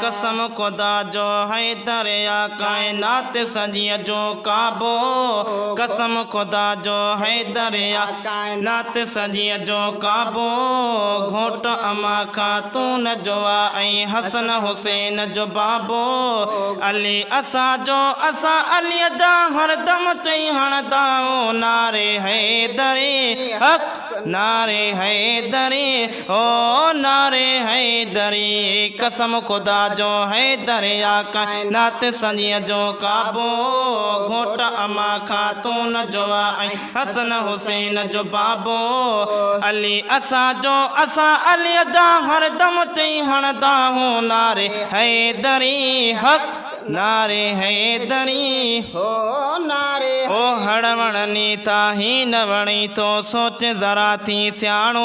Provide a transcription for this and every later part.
कसम खुदा जो हैदर या कायनात सजी जो काबो, कसम खुदा जो हैदर या कायनात सजी जो काबो। घोट अमा खातून जो आई हसन हुसैन जो बाबो। अली असा जो असा अली जा हरदम चई हणदाओ नारे हैदरी हक, नारे हैदरी ओ नारे हैदरी। कसम खुदा जो हैदर या कायनात सजी जो काबो। घोट अमा खातून जो आई हसन हुसैन जो बाबो। अली असा जो असा अली जा हरदम चई हणदा हूँ नारे हैदरी हक, नारे हैदरी हो नारे ओ हड़वण नी था ही न वणी तो सोच जरा थी सियाणो।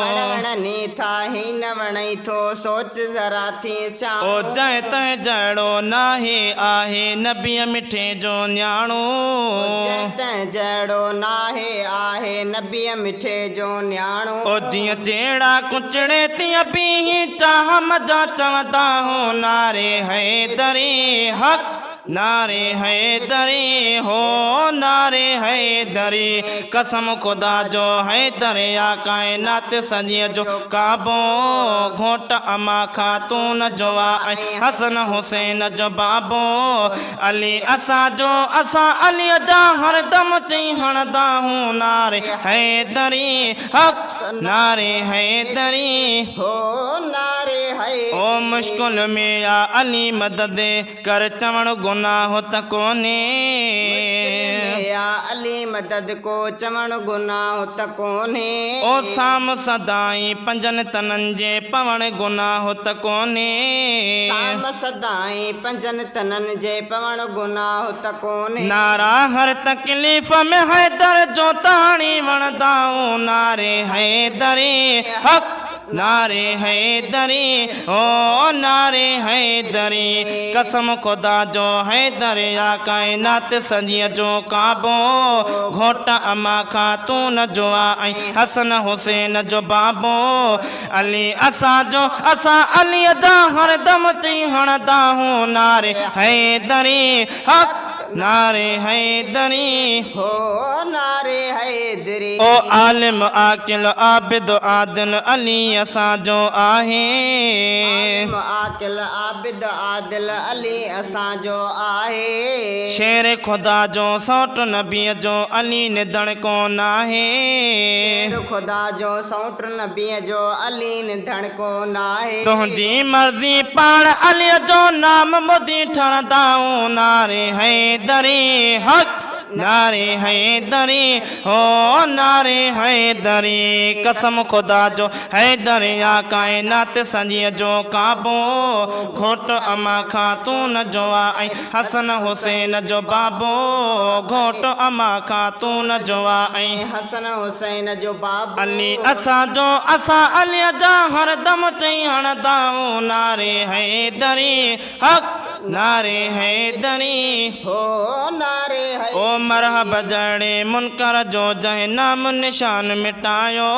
हड़वण नी था ही न वणी तो सोच जरा थी सियाणो। ओ जय तय जड़ो नाहे आहे नबीअ मिठे जो न्याणो। जय तय जड़ो नाहे आहे नबीअ मिठे जो न्याणो। ओ जियां जेड़ा कुचड़े तीअं पी चाह मजा चवंदा हूं नारे हैदरी हक, नारे हैदरी हो नारे हैदरी। कसम खुदा जो हैदर या कायनात सजी जो काबो। घोट अमा खातून जो आई हसन हुसैन जो बाबो। अली असा जो असा अली जा हरदम चई हणदा हूँ नारे हैदरी हक, नारे हैदरी हो नारे है। ओ मुश्किल में या अली मदद कर चवण गुनाह त कोने। या अली मदद को चवण गुनाह त कोने। ओ साम सदाई पंजन तनन जे पवण गुनाह त कोने। साम सदाई पंजन तनन जे पवण गुनाह त कोने। नारा हर तकलीफ़ में हैदर जो ताणी वणदाऊं नारे हैदरी हक, नारे हैदरी ओ नारे हैदरी। कसम खुदा जो हैदर या कायनात सजी जो काबो। घोट अमा खातून जो आई हसन हुसैन जो बाबो। अली असा जो असा अली जा हरदम चई हणदा हूँ नारे हैदरी हक, नारे हैदरी हो नारे हैदरी। ओ आलिम आकिल आबिद आदिल अली असा जो आहे। आकिल आबिद आदिल अली असा जो आहे। शेर खुदा जो सौट नबी जो अली निधन कोन आहे। शेर खुदा जो सौट नबी जो अली निधन कोन आहे। तुंहिंजी मर्ज़ी पाण अली जो नाम ॿुधी ठरंदाऊं नारे हैदरी हक, नारे हैदरी हो नारे हैदरी। कसम खुदा जो हैदर या कायनात सजी जो काबो। घोट अमा खातून जो आई हसन हुसैन जो बाबो। घोट अमा खातून जो आई हसन हुसैन जो बाबो। अली असा जो असा अली जा हरदम चई हणदाऊं नारे हैदरी हक, नारे हैदरी हो नारे है। ओ मरहब जड़े मुनकर जो जह नाम निशान मिटायो।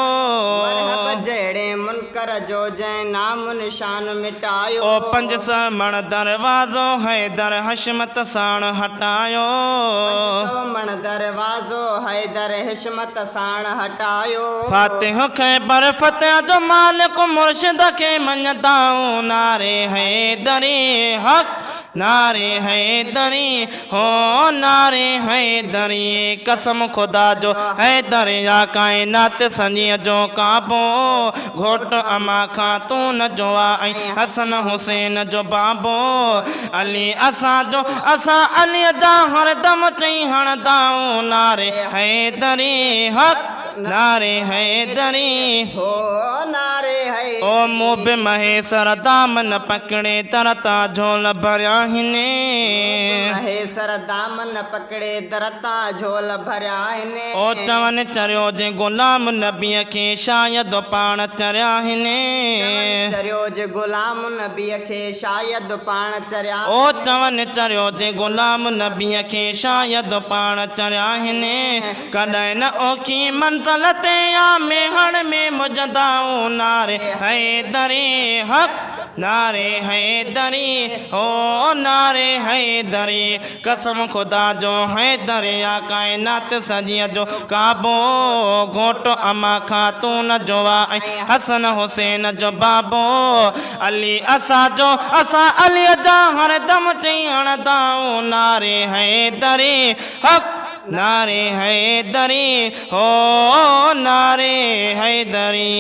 मरहब जड़े मुनकर जो जह नाम निशान मिटायो। ओ पंज समण दरवाजो हैदर हशमत साण हटायो। मण दरवाजो हैदर हिशमत साण हटायो। फातिह खैबर फतेह जो मालिक मुर्शिद के मञदाऊं नारे हैदरी हक, नारे हैदरी हो नारे हैदरी। कसम खुदा जो हैदर या कायनात सजी जो काबो। घोट अमा खातून जो आई हसन हुसैन जो बाबो। अली असा जो असा अली जा हरदम चई हणदाऊं नारे हैदरी हक, नारे हैदरी हो नारे है। ओ मुँह बे महेसर दामन पकड़े तरता झोल भरिया हिने। महेश्वर दामन पकड़े दरता झोल भरिया आहिनि ओ चवन चरियो जे गुलाम नबीअ खे शायदि पाण चरिया आहिनि चरियो जे गुलाम नबीअ खे शायदि पाण चरिया ओ चवन चरियो जे गुलाम नबीअ खे शायदि पाण चरिया आहिनि कॾहिं न ओखी मंज़िल ते या मेहण में मुजदाऊं नारे हैदरी हक़ नारे हैदरी हो नारे हैदरी कसम खुदा जो हैदरी या कायनात सॼीअ जो काबो घोट अमा ख़ातून जो आहे हसन हुसैन जो बाबो अली असांजो असां अलीअ जा हरदम चई हणंदाऊं नारे हैदरी हक़ नारे हैदरी हो नारे हैदरी